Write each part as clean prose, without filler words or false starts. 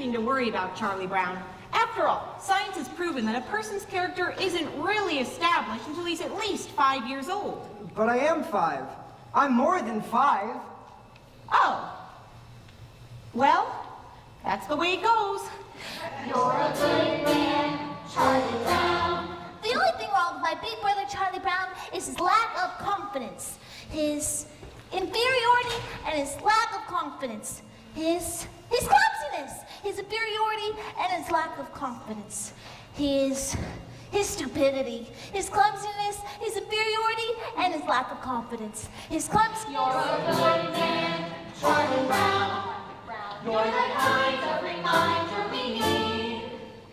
anything to worry about, Charlie Brown. After all, science has proven that a person's character isn't really established until he's at least 5 years old. But I am 5. I'm more than 5. Oh. Well, that's the way it goes. You're a good man, Charlie Brown. The only thing wrong with my big brother Charlie Brown is his lack of confidence. His inferiority and his lack of confidence. His clumsiness, his inferiority and his lack of confidence. His stupidity, his clumsiness, his inferiority and his lack of confidence. His clumsiness. You're a good man, Charlie Brown. You're the kind of reminder we need.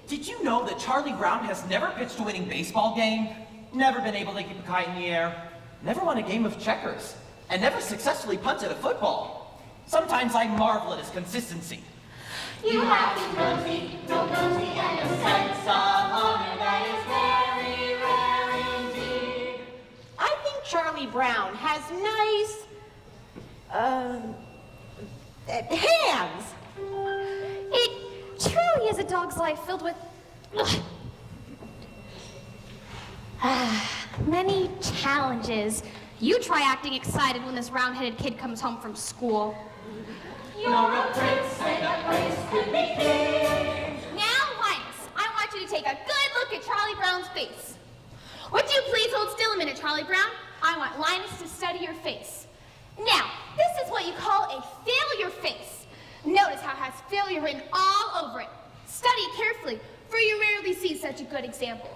Did you know that Charlie Brown has never pitched a winning baseball game, never been able to keep a kite in the air, never won a game of checkers, and never successfully punted a football? Sometimes I marvel at his consistency. You have humility, nobility, and a sense of honor that is very rare indeed. I think Charlie Brown has nice, hands. It truly is a dog's life filled with many challenges. You try acting excited when this round-headed kid comes home from school. You're a prince and a prince could be king. Now, Linus, I want you to take a good look at Charlie Brown's face. Would you please hold still a minute, Charlie Brown? I want Linus to study your face. Now, this is what you call a failure face. Notice how it has failure written all over it. Study it carefully, for you rarely see such a good example.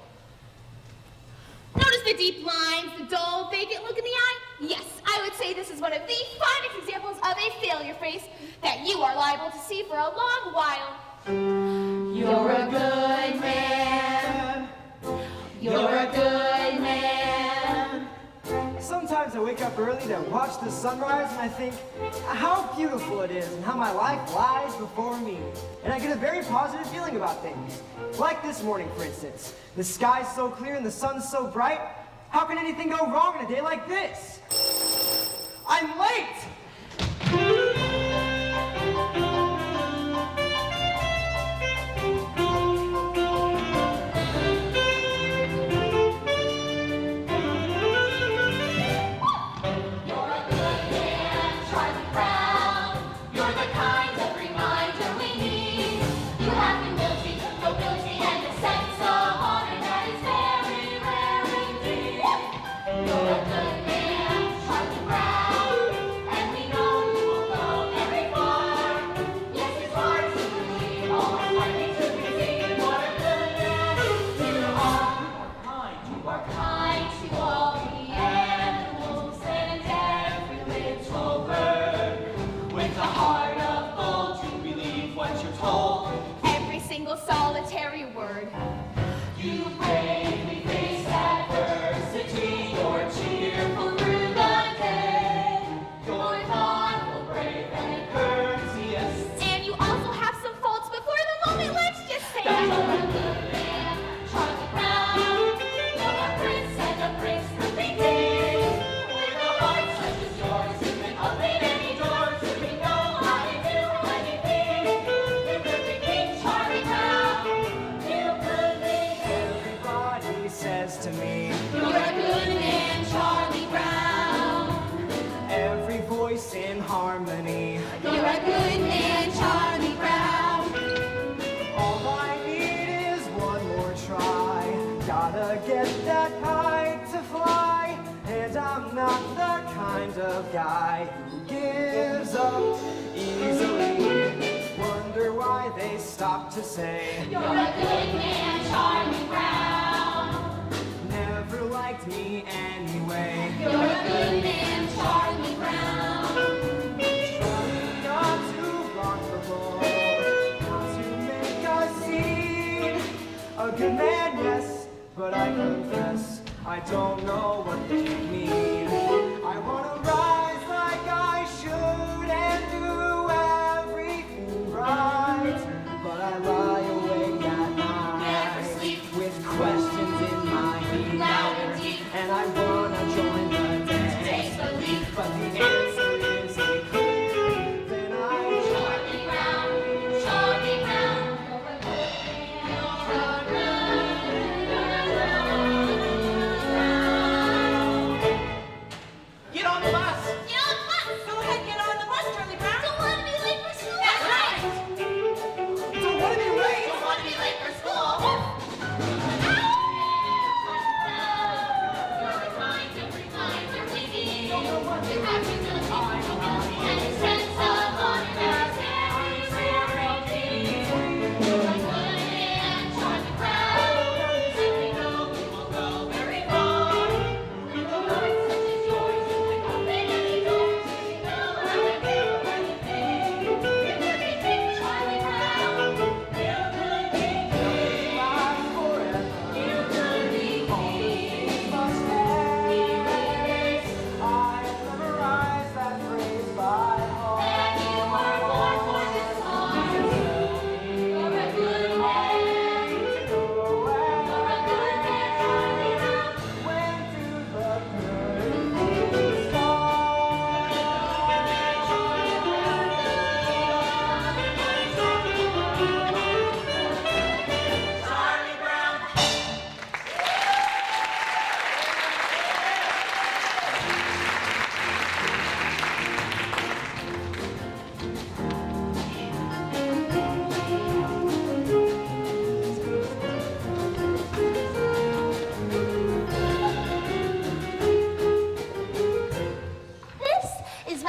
Notice the deep lines, the dull, vacant look in the eye? Yes, I would say this is one of the finest examples of a failure face that you are liable to see for a long while. You're a good man. You're a good man. Sometimes I wake up early to watch the sunrise and I think how beautiful it is and how my life lies before me. And I get a very positive feeling about things. Like this morning, for instance. The sky's so clear and the sun's so bright. How can anything go wrong in a day like this? I'm late! Solitary word. You bravely face adversity. You're cheerful through the day. You're thoughtful, brave, and courteous. And you also have some faults before the moment. Let's just say that you're a good man, Charlie Brown. You're a prince and a prince could be king. With a heart such as yours, you can open any doors. You can know how to do anything. You could be King Charlie Brown. Everybody says to me, you're a good man, Charlie Brown. Every voice in harmony. You're a good man, Charlie Brown. All I need is one more try. Gotta get that kite to fly. And I'm not the kind of guy who gives up easily. Wonder why they stop to say, you're a good man, Charlie Brown. Never liked me anyway. You're a good man, Charlie Brown. Trying not to rock the boat, not to make a scene. A good man, yes, but I confess I don't know what they mean. I wanna rise like I should and do everything right, but I lie awake at night. Never sleep. With questions in my ear. Loud and deep. And I wanna join the dance.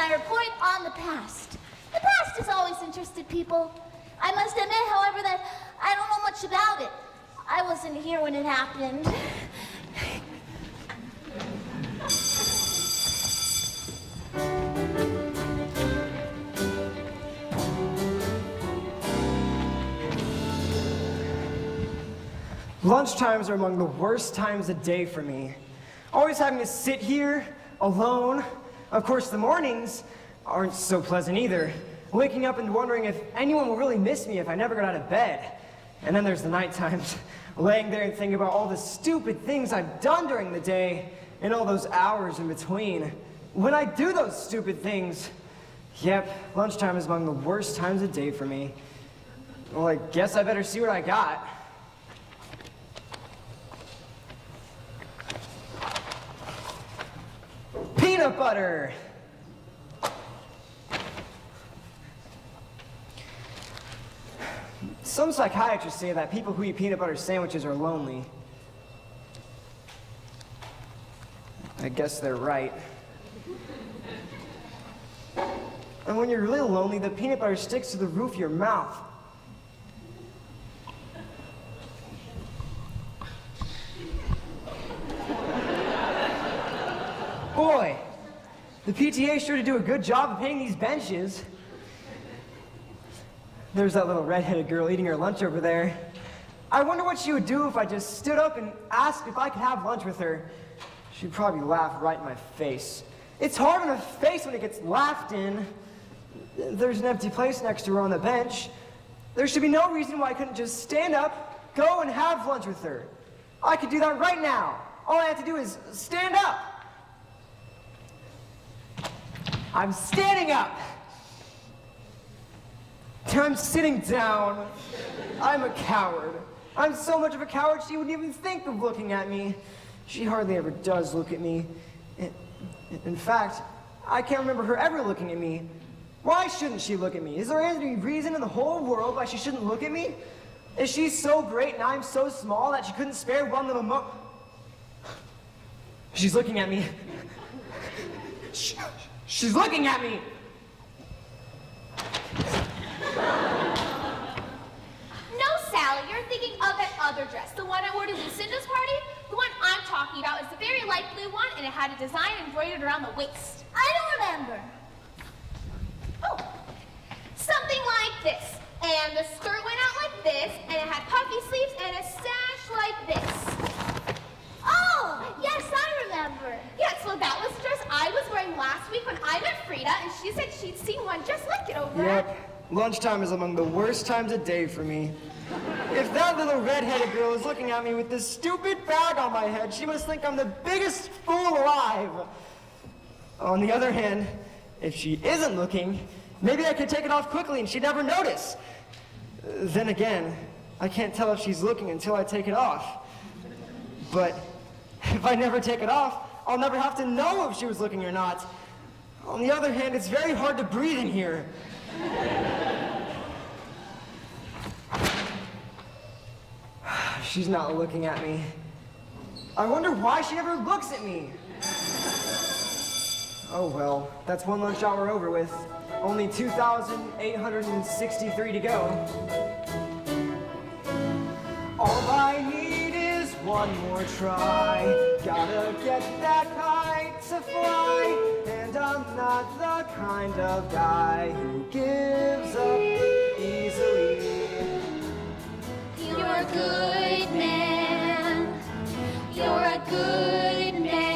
I report on the past. The past has always interested people. I must admit, however, that I don't know much about it. I wasn't here when it happened. Lunchtimes are among the worst times of day for me. Always having to sit here, alone. Of course, the mornings aren't so pleasant either. Waking up and wondering if anyone will really miss me if I never got out of bed. And then there's the night times, laying there and thinking about all the stupid things I've done during the day and all those hours in between. When I do those stupid things, yep, lunchtime is among the worst times of day for me. Well, I guess I better see what I got. Peanut butter! Some psychiatrists say that people who eat peanut butter sandwiches are lonely. I guess they're right. And when you're really lonely, the peanut butter sticks to the roof of your mouth. Boy, the PTA sure to do a good job of painting these benches. There's that little redheaded girl eating her lunch over there. I wonder what she would do if I just stood up and asked if I could have lunch with her. She'd probably laugh right in my face. It's hard on a face when it gets laughed in. There's an empty place next to her on the bench. There should be no reason why I couldn't just stand up, go and have lunch with her. I could do that right now. All I have to do is stand up. I'm standing up. I'm sitting down. I'm a coward. I'm so much of a coward she wouldn't even think of looking at me. She hardly ever does look at me. In fact, I can't remember her ever looking at me. Why shouldn't she look at me? Is there any reason in the whole world why she shouldn't look at me? Is she so great and I'm so small that she couldn't spare one little She's looking at me. She's looking at me! No, Sally, you're thinking of that other dress, the one I wore to Lucinda's party. The one I'm talking about is the very light blue one, and it had a design embroidered around the waist. I don't remember. Oh, something like this. And the skirt went out like this, and it had puffy sleeves and a sash like this. Oh, yes, I remember. Yeah, so that was the dress I was wearing last week when I met Frida, and she said she'd seen one just like it over at... Yep. Lunchtime is among the worst times of day for me. If that little redheaded girl is looking at me with this stupid bag on my head, she must think I'm the biggest fool alive. On the other hand, if she isn't looking, maybe I could take it off quickly and she'd never notice. Then again, I can't tell if she's looking until I take it off. But if I never take it off, I'll never have to know if she was looking or not. On the other hand, it's very hard to breathe in here. She's not looking at me. I wonder why she never looks at me. Oh well, that's one lunch hour over with. Only 2,863 to go. All I need is one more try. Gotta get that kite to fly. And I'm not the kind of guy who gives up easily. You're a good man. You're a good man.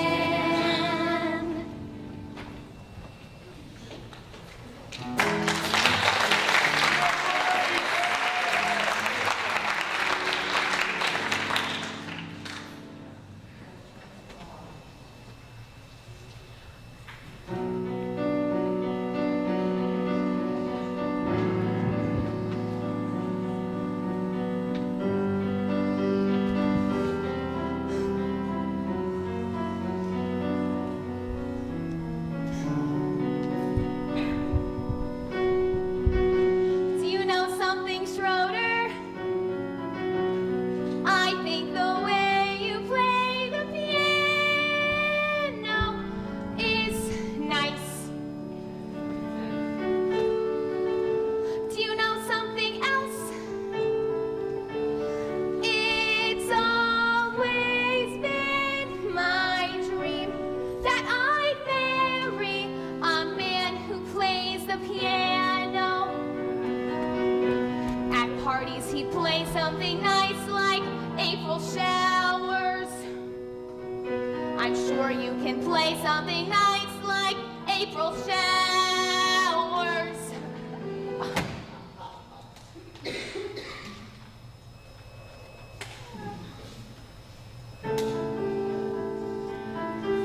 April showers.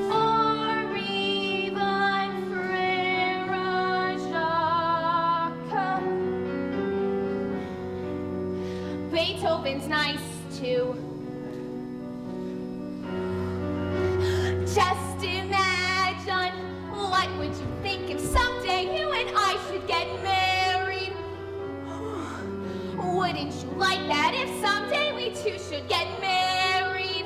Or even Frere Jacques. Beethoven's nice too. Just imagine, what would you think if someday you and I should get married? Wouldn't you like that if someday we two should get married?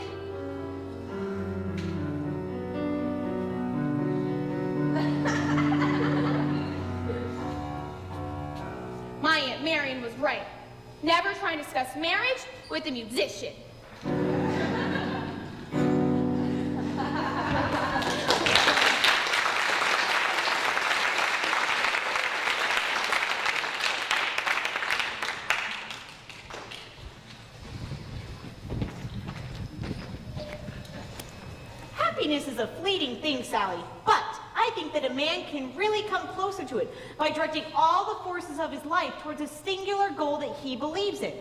My Aunt Marion was right. Never try and discuss marriage with a musician. Happiness is a fleeting thing, Sally, but I think that a man can really come closer to it by directing all the forces of his life towards a singular goal that he believes in.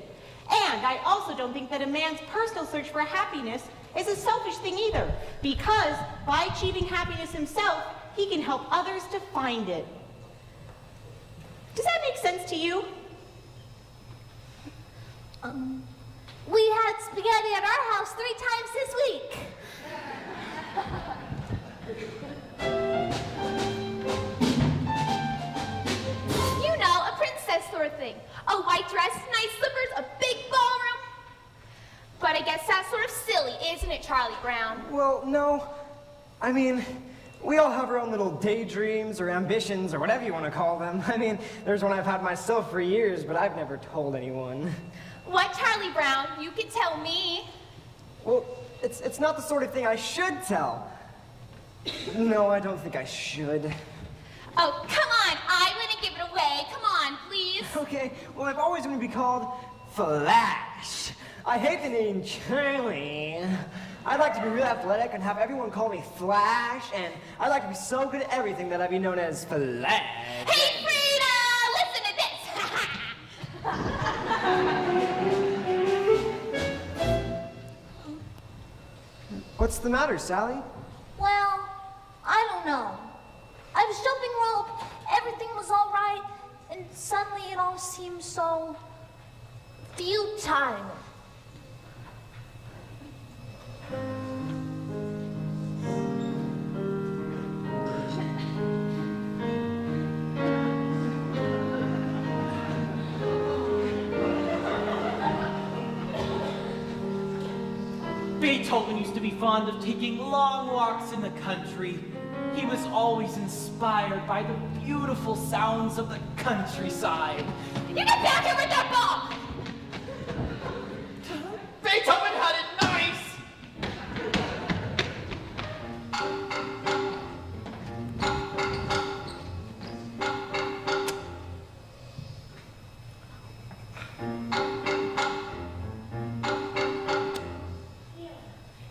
And I also don't think that a man's personal search for happiness is a selfish thing either, because by achieving happiness himself, he can help others to find it. Does that make sense to you? We had spaghetti at our house 3 times this week. You know, a princess sort of thing. A white dress, nice slippers, a big ballroom. But I guess that's sort of silly, isn't it, Charlie Brown? Well, no. I mean, we all have our own little daydreams or ambitions or whatever you want to call them. I mean, there's one I've had myself for years, but I've never told anyone. What, Charlie Brown? You can tell me. Well, it's not the sort of thing I should tell. No, I don't think I should. Oh, come on. I wouldn't give it away. Come on, please. Okay, well, I've always wanted to be called Flash. I hate the name Charlie. I'd like to be real athletic and have everyone call me Flash, and I'd like to be so good at everything that I'd be known as Flash. Hey, Frida! Listen to this. What's the matter, Sally? Well, I don't know. I was jumping rope, everything was all right, and suddenly it all seemed so futile. Beethoven used to be fond of taking long walks in the country. He was always inspired by the beautiful sounds of the countryside. You get back here with that ball! Beethoven had it nice!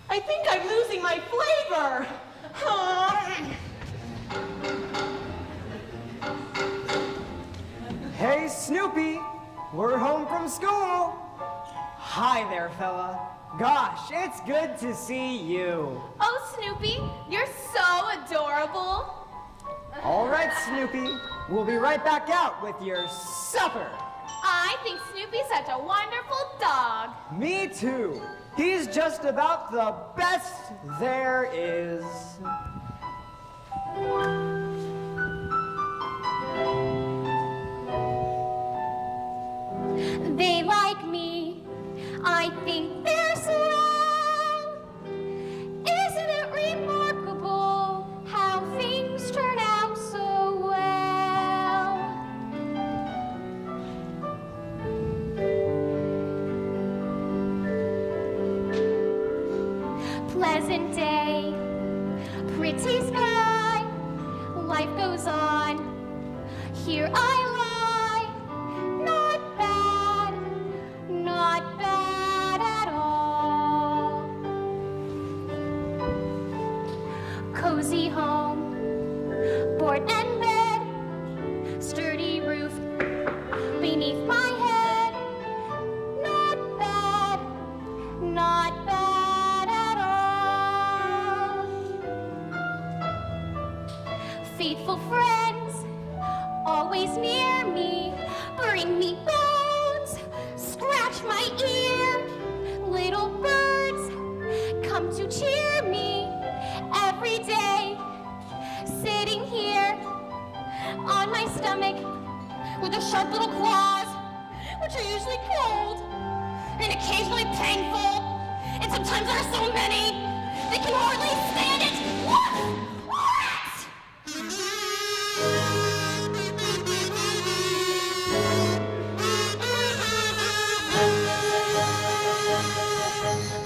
I think I'm losing my flavor. Hey, Snoopy, we're home from school. Hi there, fella. Gosh, it's good to see you. Oh, Snoopy, you're so adorable. All right, Snoopy, we'll be right back out with your supper. I think Snoopy's such a wonderful dog. Me too. He's just about the best there is. They like me. I think they're swell. Isn't it remarkable how things turn out so well? Pleasant day, pretty faithful friends, always near me, bring me bones, scratch my ear. Little birds come to cheer me every day, sitting here on my stomach with their sharp little claws, which are usually cold and occasionally painful, and sometimes there are so many they can hardly stand it. Look! Rats!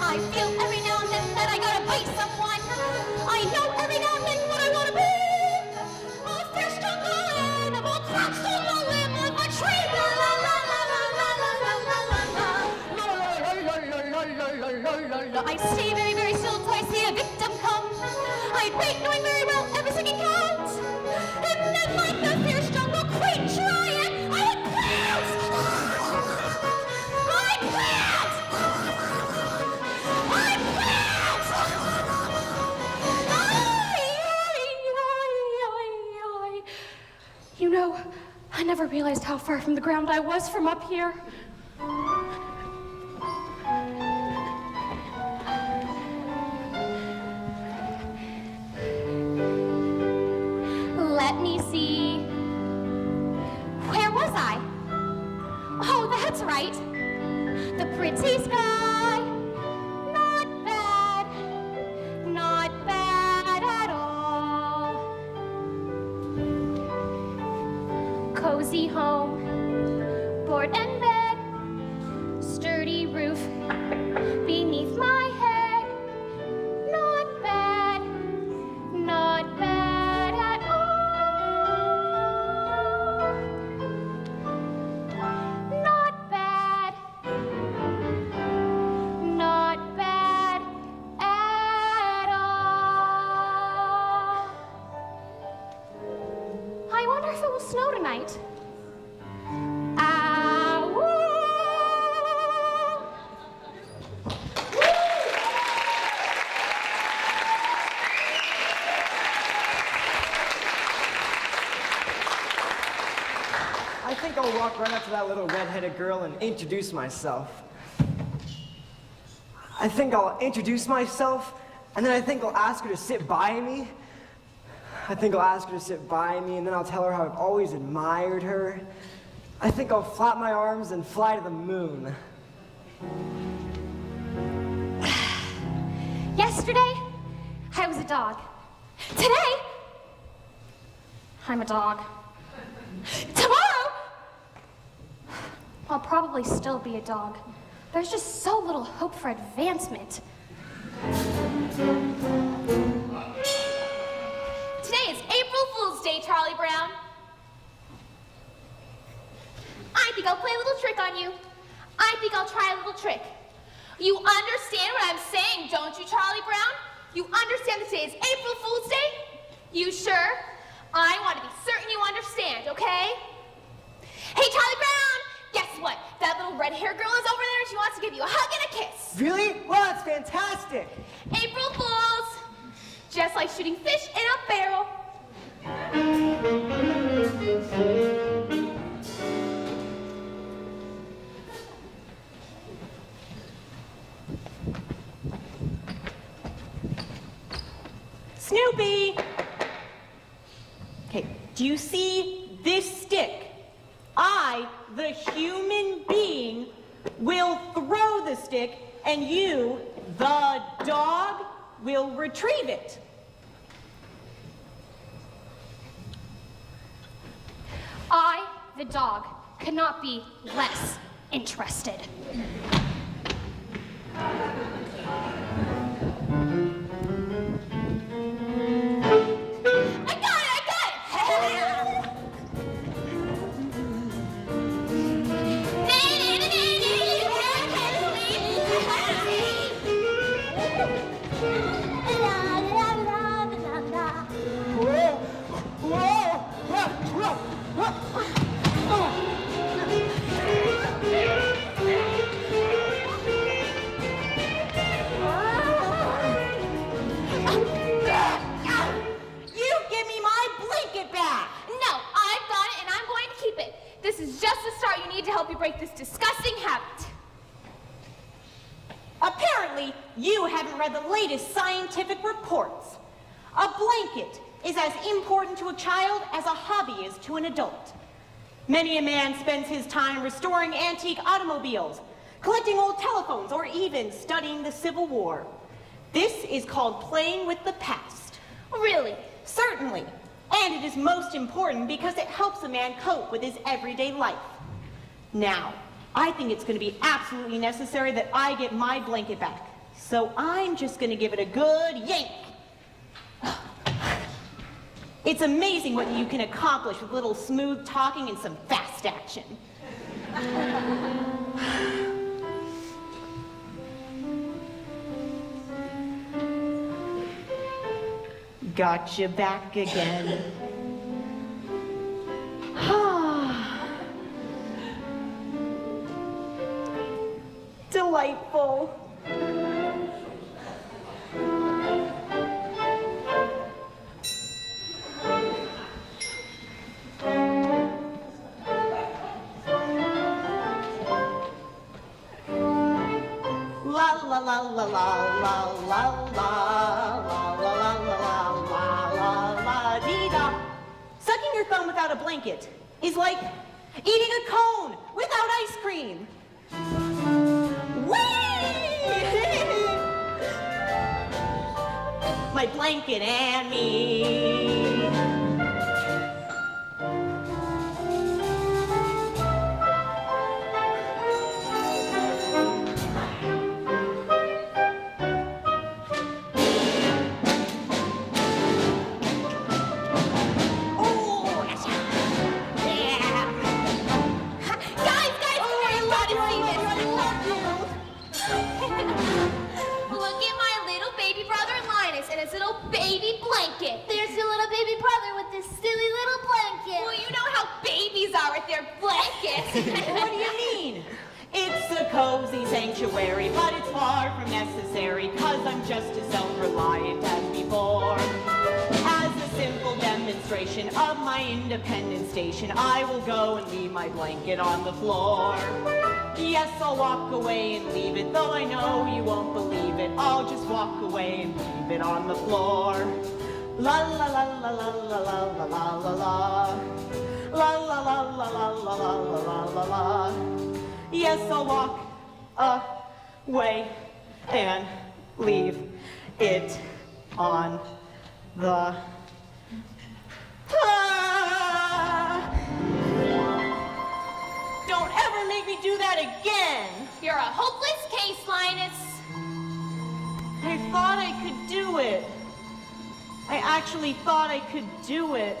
I feel every now and then that I gotta bite someone. I know every now and then what I wanna be. A fish jungle animal crouched on the limb of a tree. La la la la la la la la la la. I stay very, very still till I see a victim come. I wait knowing very well every second counts. And then like the fierce jungle queen giant, I would pounce! I'd pounce! I'd pounce! You know, I never realized how far from the ground I was from up here. Let me see. Where was I? Oh, that's right. The pretty sky. Not bad. Not bad at all. Cozy home. Board and bed. Sturdy roof beneath my head. Not bad. Not bad at all. Not bad. Not bad at all. I wonder if it will snow tonight. Ow. I think I'll walk right up to that little red-headed girl and introduce myself. I think I'll introduce myself, and then I think I'll ask her to sit by me. I think I'll ask her to sit by me, and then I'll tell her how I've always admired her. I think I'll flap my arms and fly to the moon. Yesterday, I was a dog. Today, I'm a dog. Tomorrow, I'll probably still be a dog. There's just so little hope for advancement. Today is April Fool's Day, Charlie Brown. I think I'll play a little trick on you. I think I'll try a little trick. You understand what I'm saying, don't you, Charlie Brown? You understand that today is April Fool's Day? You sure? I want to be certain you understand, okay? Hey, Charlie Brown, guess what? That little red-haired girl is over there and she wants to give you a hug and a kiss. Really? Well, that's fantastic. April Fools! Just like shooting fish in a barrel. Snoopy! Okay, do you see this stick? I, the human being, will throw the stick, and you, the dog, will retrieve it. I, the dog, cannot be less interested. I got it! break this disgusting habit. Apparently, you haven't read the latest scientific reports. A blanket is as important to a child as a hobby is to an adult. Many a man spends his time restoring antique automobiles, collecting old telephones, or even studying the Civil War. This is called playing with the past. Really? Certainly. And it is most important because it helps a man cope with his everyday life. Now, I think it's going to be absolutely necessary that I get my blanket back. So I'm just going to give it a good yank. It's amazing what you can accomplish with a little smooth talking and some fast action. Gotcha back again. Delightful. La la la la la la la la dee da. Sucking your thumb without a blanket is like eating a cone without ice cream. My blanket and me. Look at my little baby brother Linus and his little baby blanket. There's your little baby brother with this silly little blanket. Well, you know how babies are with their blankets. What do you mean? It's a cozy sanctuary, but it's far from necessary, 'cause I'm just as self-reliant as before. As a simple demonstration of my independent station, I will go and leave my blanket on the floor. Yes, I'll walk away and leave it, though I know you won't believe it. I'll just walk away and leave it on the floor. La la la la la la la la la la la. La la la la la la la la la la. Yes, I'll walk away and leave it on the Don't ever make me do that again. You're a hopeless case, Linus. I thought I could do it. I actually thought I could do it.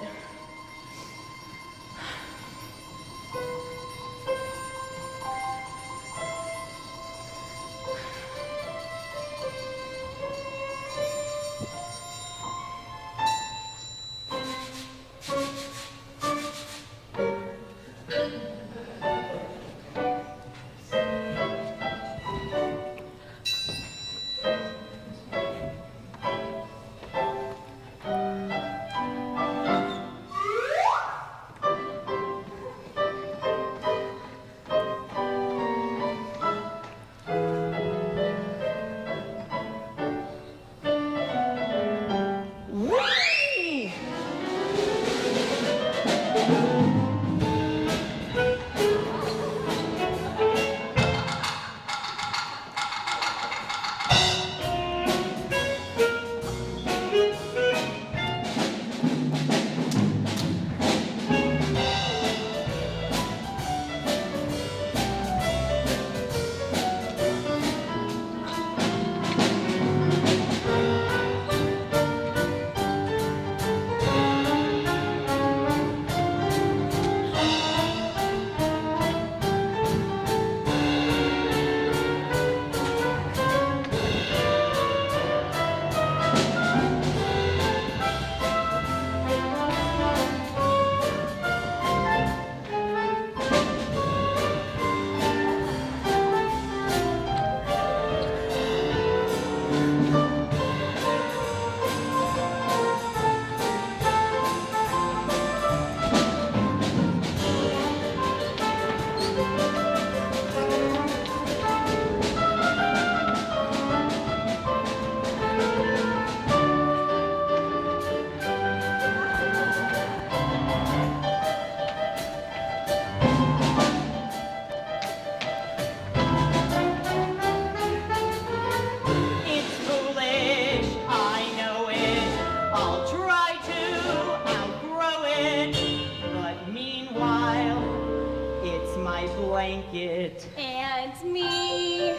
my blanket. And me.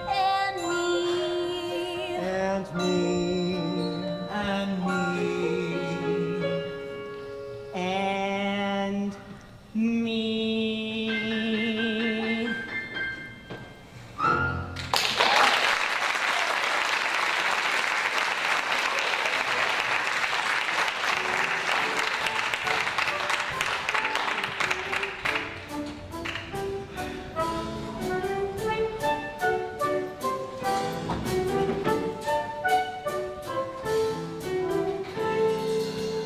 And me. And me. And me. And me.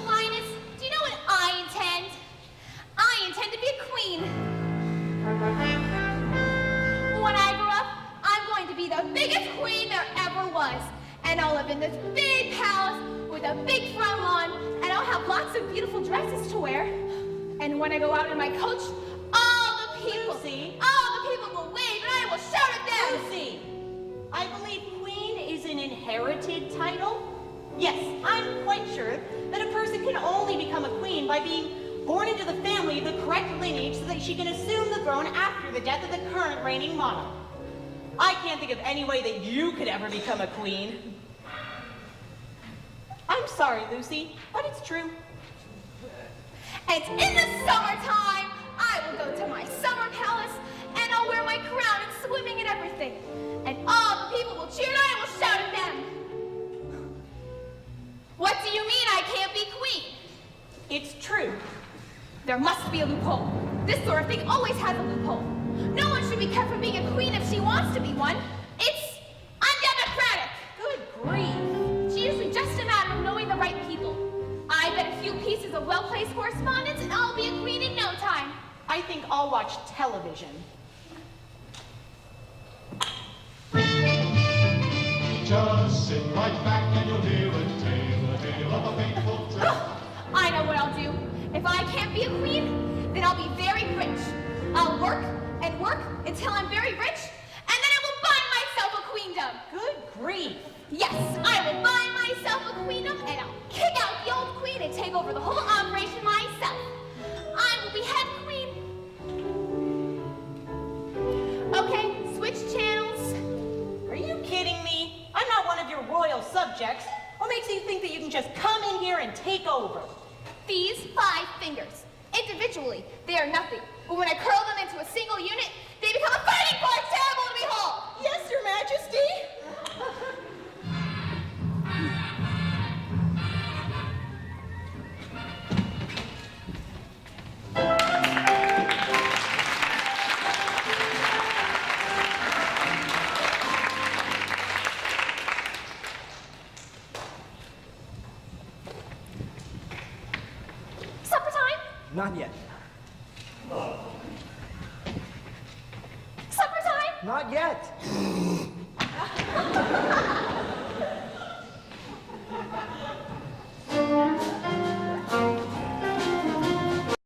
Linus, do you know what I intend? I intend to be a queen. When I grow up, I'm going to be the biggest queen there ever was. And I'll live in this big palace with a big front lawn, and I'll have lots of beautiful dresses to wear. And when I go out in my coach, all the people will wave, and I will shout at them. Lucy, I believe queen is an inherited title. Yes, I'm quite sure that a person can only become a queen by being born into the family of the correct lineage so that she can assume the throne after the death of the current reigning monarch. I can't think of any way that you could ever become a queen. I'm sorry, Lucy, but it's true. And in the summertime, I will go to my summer palace, and I'll wear my crown and swimming and everything. And all the people will cheer, and I will shout at them. What do you mean I can't be queen? It's true. There must be a loophole. This sort of thing always has a loophole. No one should be kept from being a queen if she wants to be one. It's undemocratic. Good grief. It's usually just a matter of knowing the right people. I bet a few pieces of well-placed correspondence and I'll be a queen in no time. I think I'll watch television. Just sit right back and you'll hear a tale of a faithful trip. I know what I'll do. If I can't be a queen, then I'll be very rich. I'll work and work until I'm very rich, and then I will buy myself a queendom. Good grief. Yes, I will buy myself a queendom, and I'll kick out the old queen and take over the whole operation myself. I will be head queen. Okay, switch channels. Are you kidding me? I'm not one of your royal subjects. What makes you think that you can just come in here and take over? These 5 fingers. Individually, they are nothing. But when I curl them into a single unit, they become a fighting force terrible to behold. Yes, Your Majesty. Supper time? Not yet. Supper time? Not yet.